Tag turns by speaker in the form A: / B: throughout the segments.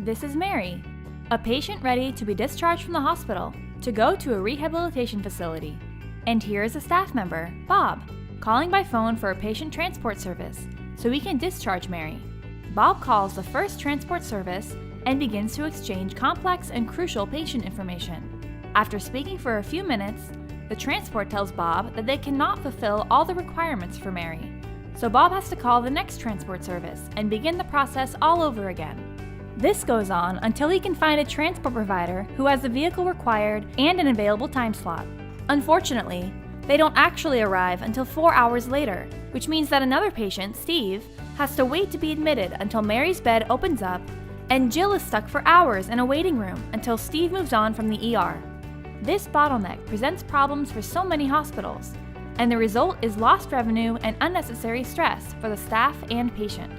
A: This is Mary, a patient ready to be discharged from the hospital to go to a rehabilitation facility. And here is a staff member, Bob, calling by phone for a patient transport service so we can discharge Mary. Bob calls the first transport service and begins to exchange complex and crucial patient information. After speaking for a few minutes, the transport tells Bob that they cannot fulfill all the requirements for Mary. So Bob has to call the next transport service and begin the process all over again. This goes on until he can find a transport provider who has the vehicle required and an available time slot. Unfortunately, they don't actually arrive until 4 hours later, which means that another patient, Steve, has to wait to be admitted until Mary's bed opens up, and Jill is stuck for hours in a waiting room until Steve moves on from the ER. This bottleneck presents problems for so many hospitals, and the result is lost revenue and unnecessary stress for the staff and patient.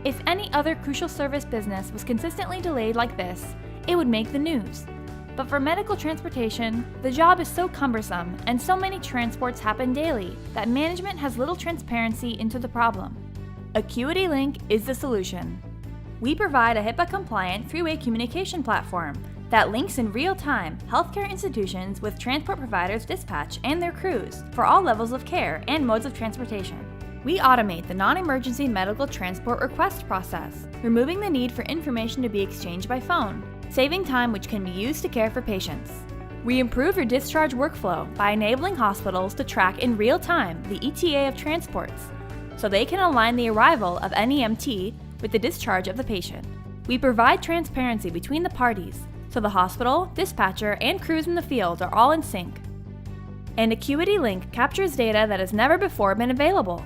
A: If any other crucial service business was consistently delayed like this, it would make the news. But for medical transportation, the job is so cumbersome and so many transports happen daily that management has little transparency into the problem. Acuity Link is the solution. We provide a HIPAA-compliant three-way communication platform that links in real time healthcare institutions with transport providers' dispatch and their crews for all levels of care and modes of transportation. We automate the non-emergency medical transport request process, removing the need for information to be exchanged by phone, saving time which can be used to care for patients. We improve your discharge workflow by enabling hospitals to track in real time the ETA of transports, so they can align the arrival of NEMT with the discharge of the patient. We provide transparency between the parties, so the hospital, dispatcher, and crews in the field are all in sync. And Acuity Link captures data that has never before been available,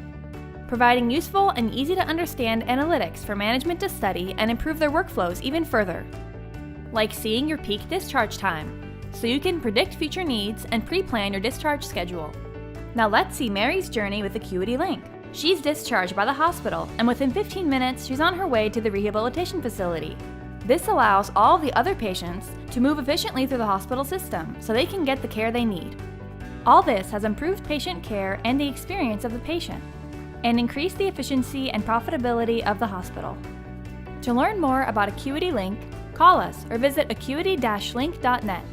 A: providing useful and easy to understand analytics for management to study and improve their workflows even further. Like seeing your peak discharge time, so you can predict future needs and pre-plan your discharge schedule. Now let's see Mary's journey with Acuity Link. She's discharged by the hospital, and within 15 minutes, she's on her way to the rehabilitation facility. This allows all the other patients to move efficiently through the hospital system so they can get the care they need. All this has improved patient care and the experience of the patient, and increased the efficiency and profitability of the hospital. To learn more about Acuity Link, call us or visit acuity-link.net.